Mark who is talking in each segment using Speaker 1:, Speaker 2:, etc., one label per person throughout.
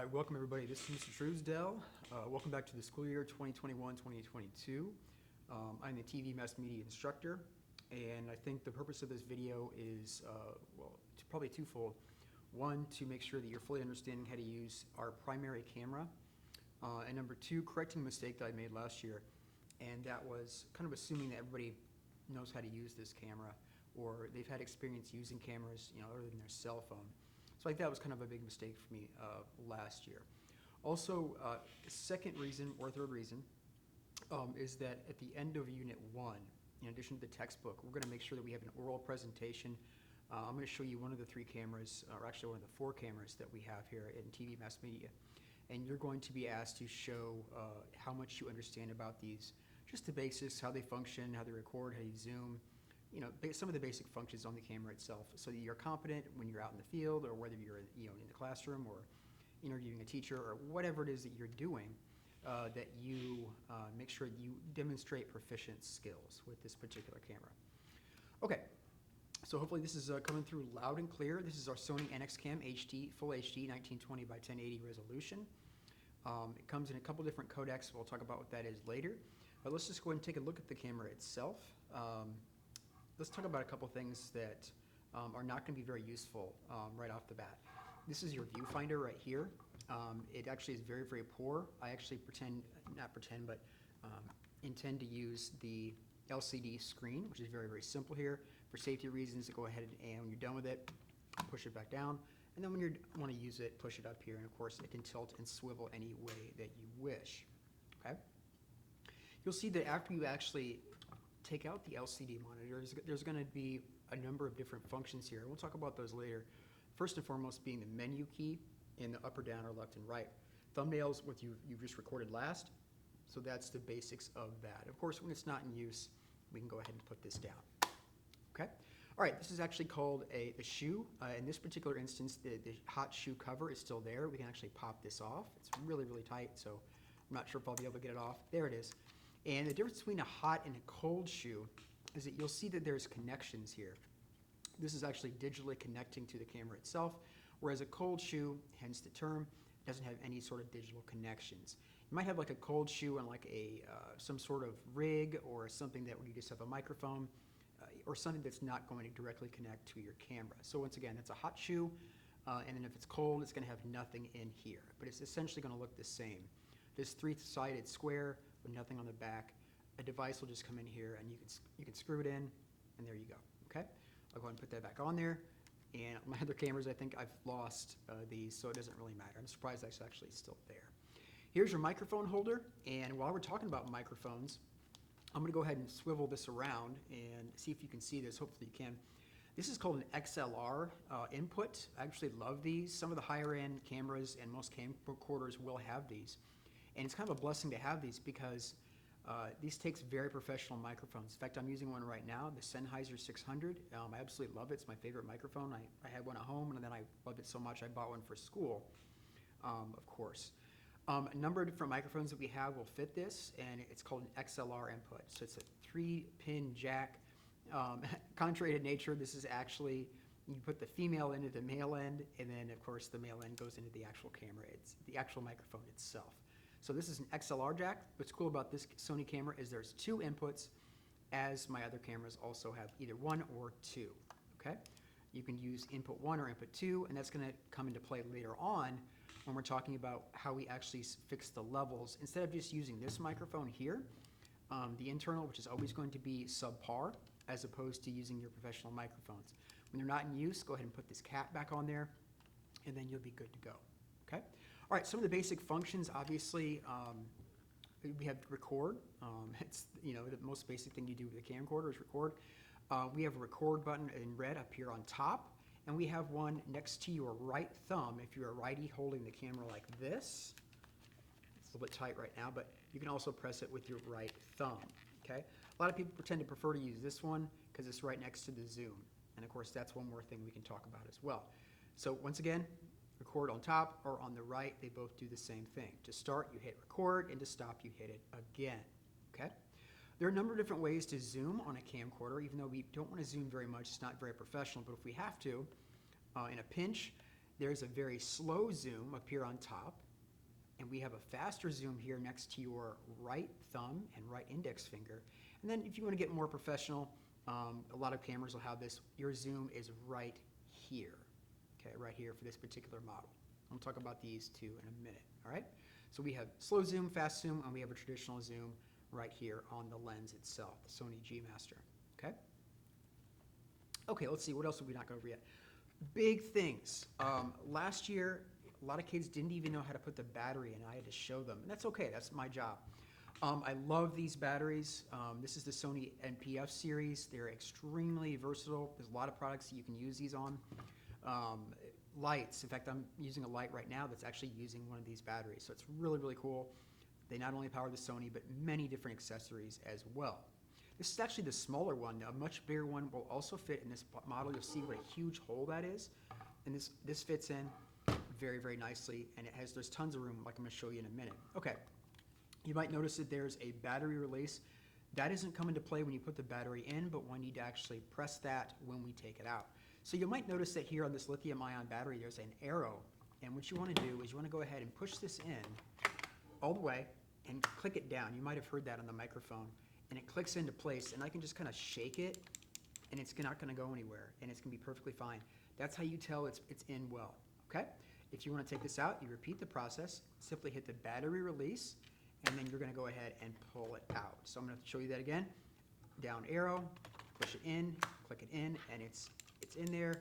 Speaker 1: All right, welcome everybody. This is Mr. Truesdell. Welcome back to the school year 2021-2022. I'm the TV Mass Media instructor, and I think the purpose of this video is, probably twofold. One, to make sure that you're fully understanding how to use our primary camera, and number two, correcting a mistake that I made last year, and that was kind of assuming that everybody knows how to use this camera, or they've had experience using cameras, other than their cell phone. So I think that was kind of a big mistake for me last year. Also, second reason or third reason is that at the end of Unit 1, in addition to the textbook, we're going to make sure that we have an oral presentation. I'm going to show you one of the three cameras, or actually one of the four cameras that we have here in TV Mass Media. And you're going to be asked to show how much you understand about these, just the basics, how they function, how they record, how you zoom, some of the basic functions on the camera itself, so that you're competent when you're out in the field, or whether you're in the classroom or interviewing a teacher, or whatever it is that you're doing, that you make sure you demonstrate proficient skills with this particular camera. Okay, so hopefully this is coming through loud and clear. This is our Sony NX100 HD, full HD, 1920 by 1080 resolution. It comes in a couple different codecs. We'll talk about what that is later. But let's just go ahead and take a look at the camera itself. Let's talk about a couple things that are not going to be very useful right off the bat. This is your viewfinder right here. It actually is very, very poor. I actually intend to use the LCD screen, which is very, very simple here. For safety reasons, go ahead and when you're done with it, push it back down. And then when you want to use it, push it up here. And of course, it can tilt and swivel any way that you wish. Okay? You'll see that after you actually take out the LCD monitor, there's going to be a number of different functions here. We'll talk about those later. First and foremost being the menu key in the up or down or left and right. Thumbnails, what you've just recorded last. So that's the basics of that. Of course, when it's not in use, we can go ahead and put this down. Okay? All right, this is actually called a shoe. In this particular instance, the hot shoe cover is still there. We can actually pop this off. It's really, really tight, so I'm not sure if I'll be able to get it off. There it is. And the difference between a hot and a cold shoe is that you'll see that there's connections here. This is actually digitally connecting to the camera itself, whereas a cold shoe, hence the term, doesn't have any sort of digital connections. You might have like a cold shoe and like some sort of rig or something that where you just have a microphone or something that's not going to directly connect to your camera. So once again, it's a hot shoe, and then if it's cold, it's going to have nothing in here, but it's essentially going to look the same. This three-sided square with nothing on the back, a device will just come in here and you can screw it in, and there you go. Okay, I'll go ahead and put that back on there. And my other cameras, I think I've lost these, so it doesn't really matter. I'm surprised that's actually still there. Here's your microphone holder, and while we're talking about microphones, I'm going to go ahead and swivel this around and see if you can see this. Hopefully you can. This is called an XLR input. I actually love these. Some of the higher end cameras and most camcorders will have these. And it's kind of a blessing to have these because these takes very professional microphones. In fact, I'm using one right now, the Sennheiser 600. I absolutely love it. It's my favorite microphone. I had one at home, and then I loved it so much I bought one for school, of course. A number of different microphones that we have will fit this, and it's called an XLR input. So it's a 3-pin jack. Contrary to nature, this is actually, you put the female end into the male end, and then, of course, the male end goes into the actual camera. It's the actual microphone itself. So this is an XLR jack. What's cool about this Sony camera is there's 2 inputs, as my other cameras also have either 1 or 2, okay? You can use input 1 or input 2, and that's gonna come into play later on when we're talking about how we actually fix the levels. Instead of just using this microphone here, the internal, which is always going to be subpar, as opposed to using your professional microphones. When they're not in use, go ahead and put this cap back on there, and then you'll be good to go, okay? All right, some of the basic functions, obviously, we have record. It's, the most basic thing you do with a camcorder is record. We have a record button in red up here on top, and we have one next to your right thumb if you're a righty holding the camera like this. It's a little bit tight right now, but you can also press it with your right thumb, okay? A lot of people tend to prefer to use this one because it's right next to the zoom. And of course, that's one more thing we can talk about as well. So once again, record on top or on the right, they both do the same thing. To start, you hit record, and to stop, you hit it again, okay? There are a number of different ways to zoom on a camcorder, even though we don't want to zoom very much. It's not very professional, but if we have to, in a pinch, there's a very slow zoom up here on top, and we have a faster zoom here next to your right thumb and right index finger. And then if you want to get more professional, a lot of cameras will have this. Your zoom is right here, okay, right here for this particular model. We'll talk about these two in a minute, all right? So we have slow zoom, fast zoom, and we have a traditional zoom right here on the lens itself, the Sony G Master, okay? Okay, let's see, what else have we not gone over yet? Big things. Last year, a lot of kids didn't even know how to put the battery in. I had to show them, and that's okay, that's my job. I love these batteries. This is the Sony NPF series. They're extremely versatile. There's a lot of products that you can use these on. Lights, in fact, I'm using a light right now that's actually using one of these batteries, so it's really, really cool. They not only power the Sony, but many different accessories as well. This is actually the smaller one. A much bigger one will also fit in this model. You'll see what a huge hole that is, and this fits in very, very nicely, and there's tons of room, like I'm going to show you in a minute. Okay, you might notice that there's a battery release. That doesn't come into play when you put the battery in, but we need to actually press that when we take it out. So you might notice that here on this lithium-ion battery, there's an arrow, and what you want to do is you want to go ahead and push this in all the way and click it down. You might have heard that on the microphone, and it clicks into place, and I can just kind of shake it, and it's not going to go anywhere, and it's going to be perfectly fine. That's how you tell it's in well, okay? If you want to take this out, you repeat the process, simply hit the battery release, and then you're going to go ahead and pull it out. So I'm going to show you that again. Down arrow, push it in, click it in, and it's in there.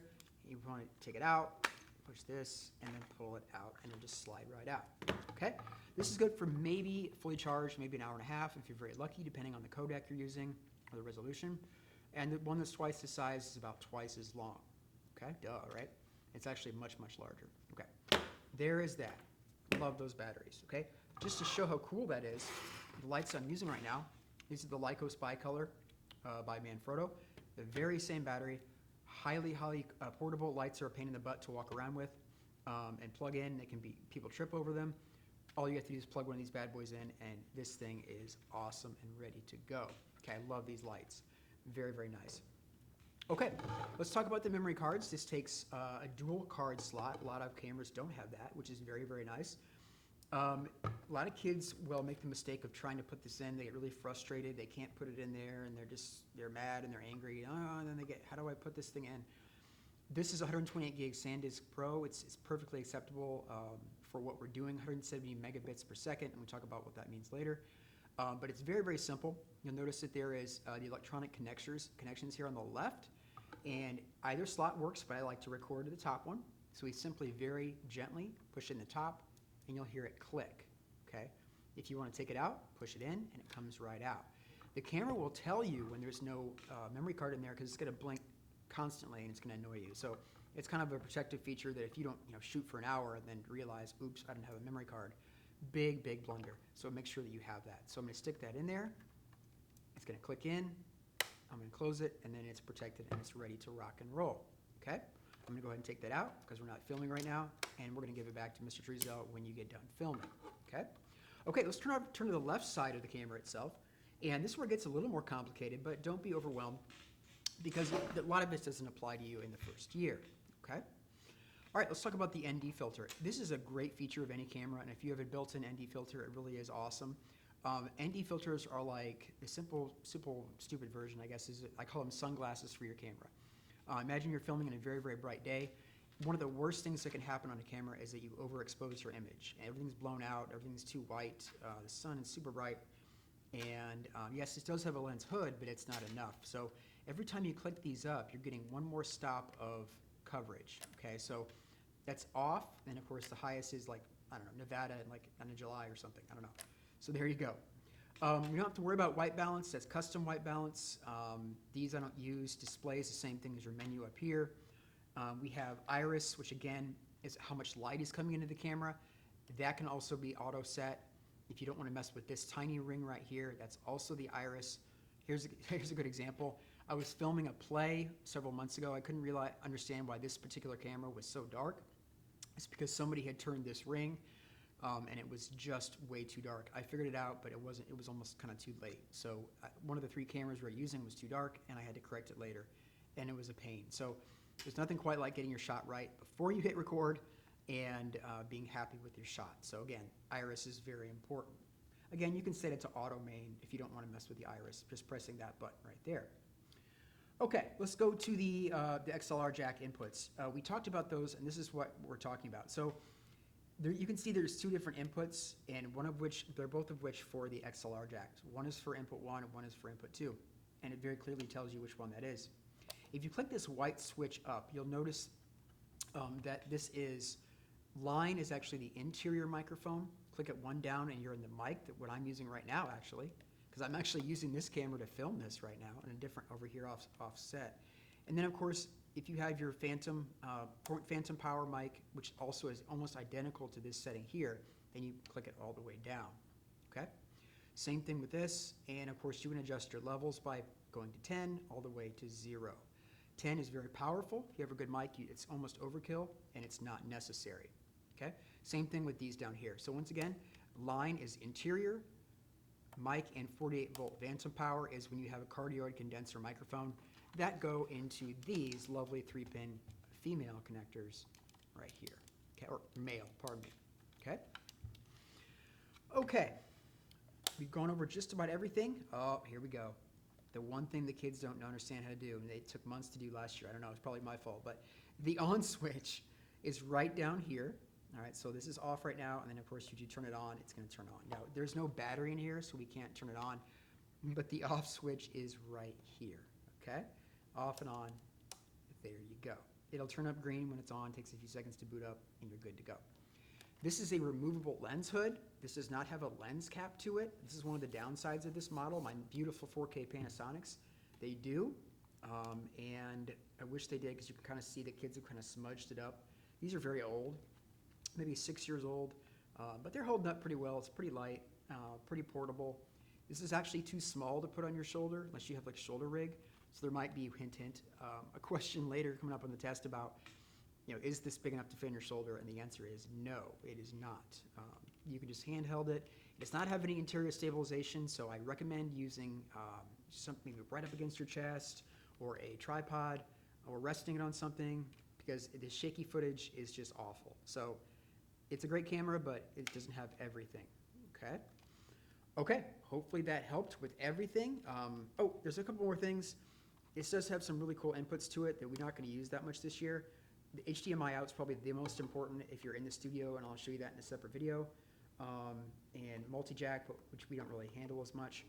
Speaker 1: You want to take it out, push this, and then pull it out, and it'll just slide right out. Okay? This is good for maybe fully charged, maybe an hour and a half if you're very lucky, depending on the codec you're using or the resolution. And the one that's twice the size is about twice as long. Okay? Duh, right? It's actually much, much larger. Okay. There is that. Love those batteries. Okay? Just to show how cool that is, the lights I'm using right now, these are the Lycos Bicolor by Manfrotto. The very same battery, highly, highly portable. Lights are a pain in the butt to walk around with and plug in. They can be, people trip over them. All you have to do is plug one of these bad boys in, and this thing is awesome and ready to go. Okay, I love these lights. Very, very nice. Okay, let's talk about the memory cards. This takes a dual card slot. A lot of cameras don't have that, which is very, very nice. A lot of kids will make the mistake of trying to put this in. They get really frustrated. They can't put it in there, and they're mad and they're angry. And then they get, how do I put this thing in? This is 128 gig SanDisk Pro. It's perfectly acceptable for what we're doing, 170 megabits per second, and we'll talk about what that means later. But it's very, very simple. You'll notice that there is the electronic connections here on the left, and either slot works, but I like to record to the top one. So we simply very gently push it in the top, and you'll hear it click, okay? If you want to take it out, push it in, and it comes right out. The camera will tell you when there's no memory card in there because it's going to blink constantly and it's going to annoy you. So it's kind of a protective feature that if you don't shoot for an hour and then realize, oops, I don't have a memory card, big, big blunder. So make sure that you have that. So I'm going to stick that in there. It's going to click in. I'm going to close it, and then it's protected and it's ready to rock and roll, okay? I'm going to go ahead and take that out because we're not filming right now, and we're going to give it back to Mr. Truesdell when you get done filming, okay? Okay, let's turn to the left side of the camera itself, and this is where it gets a little more complicated, but don't be overwhelmed because a lot of this doesn't apply to you in the first year, okay? All right, let's talk about the ND filter. This is a great feature of any camera, and if you have a built-in ND filter, it really is awesome. ND filters are like the simple, stupid version, I guess, I call them sunglasses for your camera. Imagine you're filming on a very, very bright day. One of the worst things that can happen on a camera is that you overexpose your image. Everything's blown out, everything's too white, the sun is super bright, and yes, it does have a lens hood, but it's not enough. So every time you click these up, you're getting one more stop of coverage, okay? So that's off, and of course the highest is like, I don't know, Nevada in like in July or something, I don't know. So there you go. You don't have to worry about white balance. That's custom white balance. These I don't use. Displays the same thing as your menu up here. We have iris, which again is how much light is coming into the camera. That can also be auto set. If you don't want to mess with this tiny ring right here, that's also the iris. Here's a good example. I was filming a play several months ago. I couldn't understand why this particular camera was so dark. It's because somebody had turned this ring. And it was just way too dark. I figured it out, but it wasn't. It was almost kind of too late. So one of the 3 cameras we were using was too dark, and I had to correct it later, and it was a pain. So There's nothing quite like getting your shot right before you hit record and being happy with your shot. So again, iris is very important. Again, you can set it to auto main if you don't want to mess with the iris, just pressing that button right there. Okay, let's go to the XLR jack inputs. We talked about those, and this is what we're talking about. So there, you can see there's two different inputs, and they're both of which for the XLR jacks. One is for input 1 and one is for input 2, and it very clearly tells you which one that is. If you click this white switch up, you'll notice that this is, line is actually the interior microphone. Click it one down and you're in the mic, what I'm using right now actually, because I'm actually using this camera to film this right now in a different, over here offset. And then of course, if you have your phantom power mic, which also is almost identical to this setting here, then you click it all the way down, okay? Same thing with this, and of course you can adjust your levels by going to 10 all the way to 0. 10 is very powerful. If you have a good mic, it's almost overkill, and it's not necessary, okay? Same thing with these down here. So once again, line is interior, mic and 48-volt phantom power is when you have a cardioid condenser microphone that go into these lovely 3-pin female connectors right here, okay, or male, pardon me, okay? Okay, we've gone over just about everything. Oh, here we go. The one thing the kids don't understand how to do, and they took months to do last year, I don't know, it's probably my fault, but the on switch is right down here. All right, so this is off right now, and then of course if you turn it on, it's gonna turn on. Now, there's no battery in here, so we can't turn it on, but the off switch is right here, okay? Off and on, there you go. It'll turn up green when it's on, takes a few seconds to boot up, and you're good to go. This is a removable lens hood. This does not have a lens cap to it. This is one of the downsides of this model. My beautiful 4K Panasonics, they do, and I wish they did because you can kind of see the kids have kind of smudged it up. These are very old, maybe 6 years old, but they're holding up pretty well. It's pretty light, pretty portable. This is actually too small to put on your shoulder unless you have like shoulder rig. So there might be, hint, hint, a question later coming up on the test about, you know, is this big enough to fit in your shoulder? And the answer is no, it is not. You can just handheld it. It does not have any interior stabilization, so I recommend using something right up against your chest or a tripod or resting it on something because the shaky footage is just awful. So it's a great camera, but it doesn't have everything, okay? Okay, hopefully that helped with everything. Oh, there's a couple more things. It does have some really cool inputs to it that we're not going to use that much this year. The HDMI out is probably the most important if you're in the studio, and I'll show you that in a separate video. And multi-jack, which we don't really handle as much.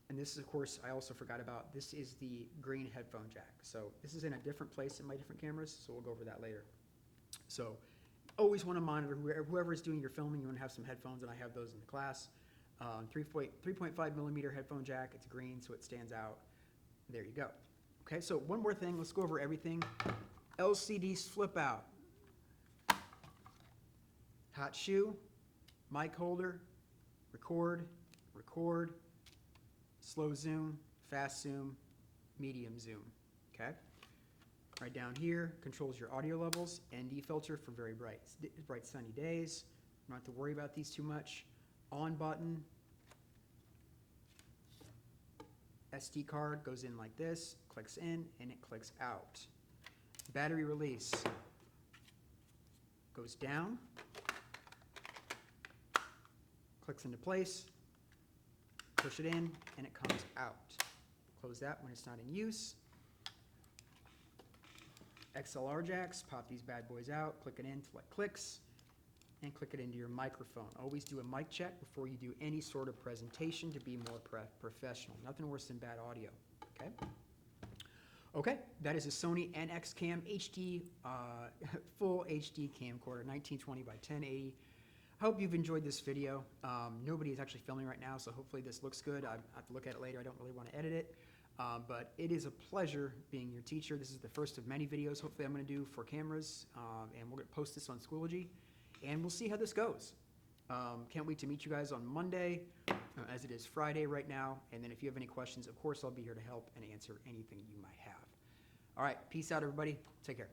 Speaker 1: And this is, of course, I also forgot about, this is the green headphone jack. So this is in a different place in my different cameras, so we'll go over that later. So always want to monitor whoever is doing your filming, you want to have some headphones, and I have those in the class. 3.5 millimeter headphone jack, it's green, so it stands out. There you go. Okay, so one more thing, let's go over everything. LCD flip out. Hot shoe, mic holder, record, record, slow zoom, fast zoom, medium zoom, okay? Right down here controls your audio levels, ND filter for very bright sunny days. You don't have to worry about these too much. On button, SD card goes in like this, clicks in, and it clicks out. Battery release goes down, clicks into place, push it in, and it comes out. Close that when it's not in use. XLR jacks, pop these bad boys out, click it in till it clicks, and click it into your microphone. Always do a mic check before you do any sort of presentation to be more professional. Nothing worse than bad audio, okay? Okay, that is a Sony NX100 HD, full HD camcorder, 1920 by 1080. I hope you've enjoyed this video. Nobody is actually filming right now, so hopefully this looks good. I have to look at it later. I don't really want to edit it. But it is a pleasure being your teacher. This is the first of many videos hopefully I'm going to do for cameras, and we're going to post this on Schoology, and we'll see how this goes. Can't wait to meet you guys on Monday, as it is Friday right now, and then if you have any questions, of course I'll be here to help and answer anything you might have. All right, peace out everybody. Take care.